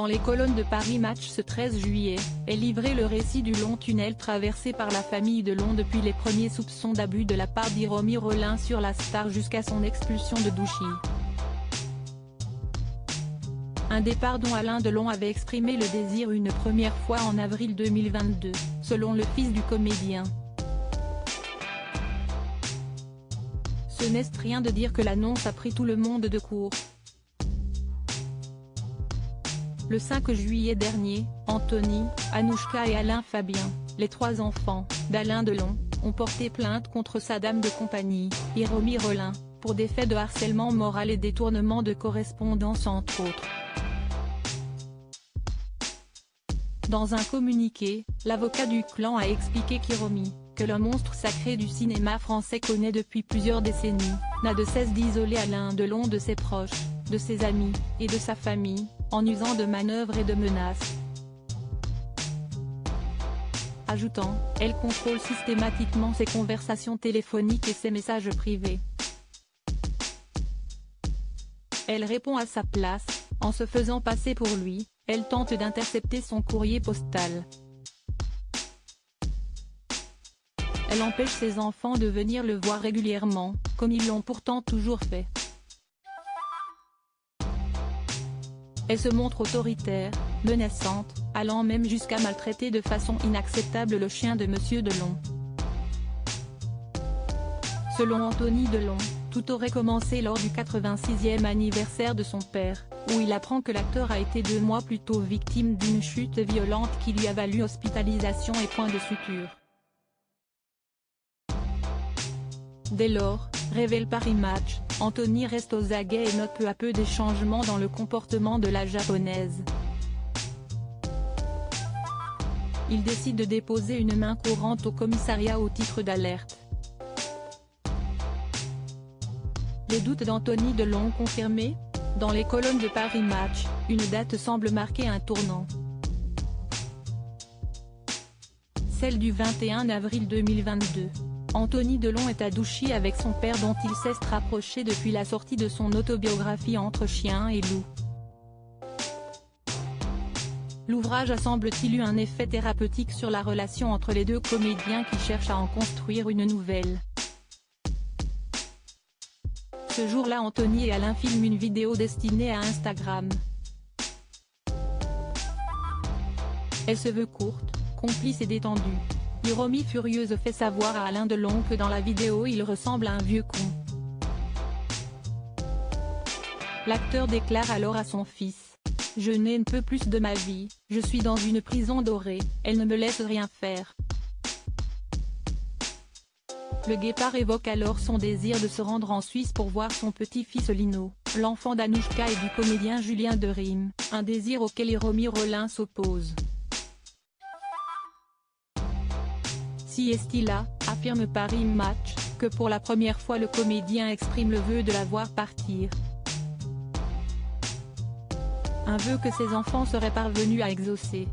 Dans les colonnes de Paris Match ce 13 juillet, est livré le récit du long tunnel traversé par la famille Delon depuis les premiers soupçons d'abus de la part d'Hiromi Rollin sur la star jusqu'à son expulsion de Douchy. Un départ dont Alain Delon avait exprimé le désir une première fois en avril 2022, selon le fils du comédien. Ce n'est rien de dire que l'annonce a pris tout le monde de court. Le 5 juillet dernier, Anthony, Anouchka et Alain Fabien, les trois enfants d'Alain Delon, ont porté plainte contre sa dame de compagnie, Hiromi Rollin, pour des faits de harcèlement moral et détournement de correspondance entre autres. Dans un communiqué, l'avocat du clan a expliqué qu'Hiromi, que le monstre sacré du cinéma français connaît depuis plusieurs décennies, n'a de cesse d'isoler Alain Delon de ses proches, de ses amis, et de sa famille, en usant de manœuvres et de menaces. Ajoutant, elle contrôle systématiquement ses conversations téléphoniques et ses messages privés. Elle répond à sa place, en se faisant passer pour lui, elle tente d'intercepter son courrier postal. Elle empêche ses enfants de venir le voir régulièrement, comme ils l'ont pourtant toujours fait. Elle se montre autoritaire, menaçante, allant même jusqu'à maltraiter de façon inacceptable le chien de Monsieur Delon. Selon Anthony Delon, tout aurait commencé lors du 86e anniversaire de son père, où il apprend que l'acteur a été 2 mois plus tôt victime d'une chute violente qui lui a valu hospitalisation et point de suture. Dès lors, révèle Paris Match, Anthony reste aux aguets et note peu à peu des changements dans le comportement de la japonaise. Il décide de déposer une main courante au commissariat au titre d'alerte. Les doutes d'Anthony Delon confirmés ? Dans les colonnes de Paris Match, une date semble marquer un tournant. Celle du 21 avril 2022. Anthony Delon est à Douchy avec son père dont il s'est rapproché depuis la sortie de son autobiographie Entre chiens et loups. L'ouvrage a semble-t-il eu un effet thérapeutique sur la relation entre les deux comédiens qui cherchent à en construire une nouvelle. Ce jour-là Anthony et Alain filment une vidéo destinée à Instagram. Elle se veut courte, complice et détendue. Hiromi furieuse fait savoir à Alain Delon que dans la vidéo il ressemble à un vieux con. L'acteur déclare alors à son fils : « Je n'en peux plus de ma vie, je suis dans une prison dorée, elle ne me laisse rien faire. » Le guépard évoque alors son désir de se rendre en Suisse pour voir son petit-fils Lino, l'enfant d'Anouchka et du comédien Julien Derym, un désir auquel Hiromi Rollin s'oppose. Si est-il là, affirme Paris Match, que pour la première fois le comédien exprime le vœu de la voir partir. Un vœu que ses enfants seraient parvenus à exaucer.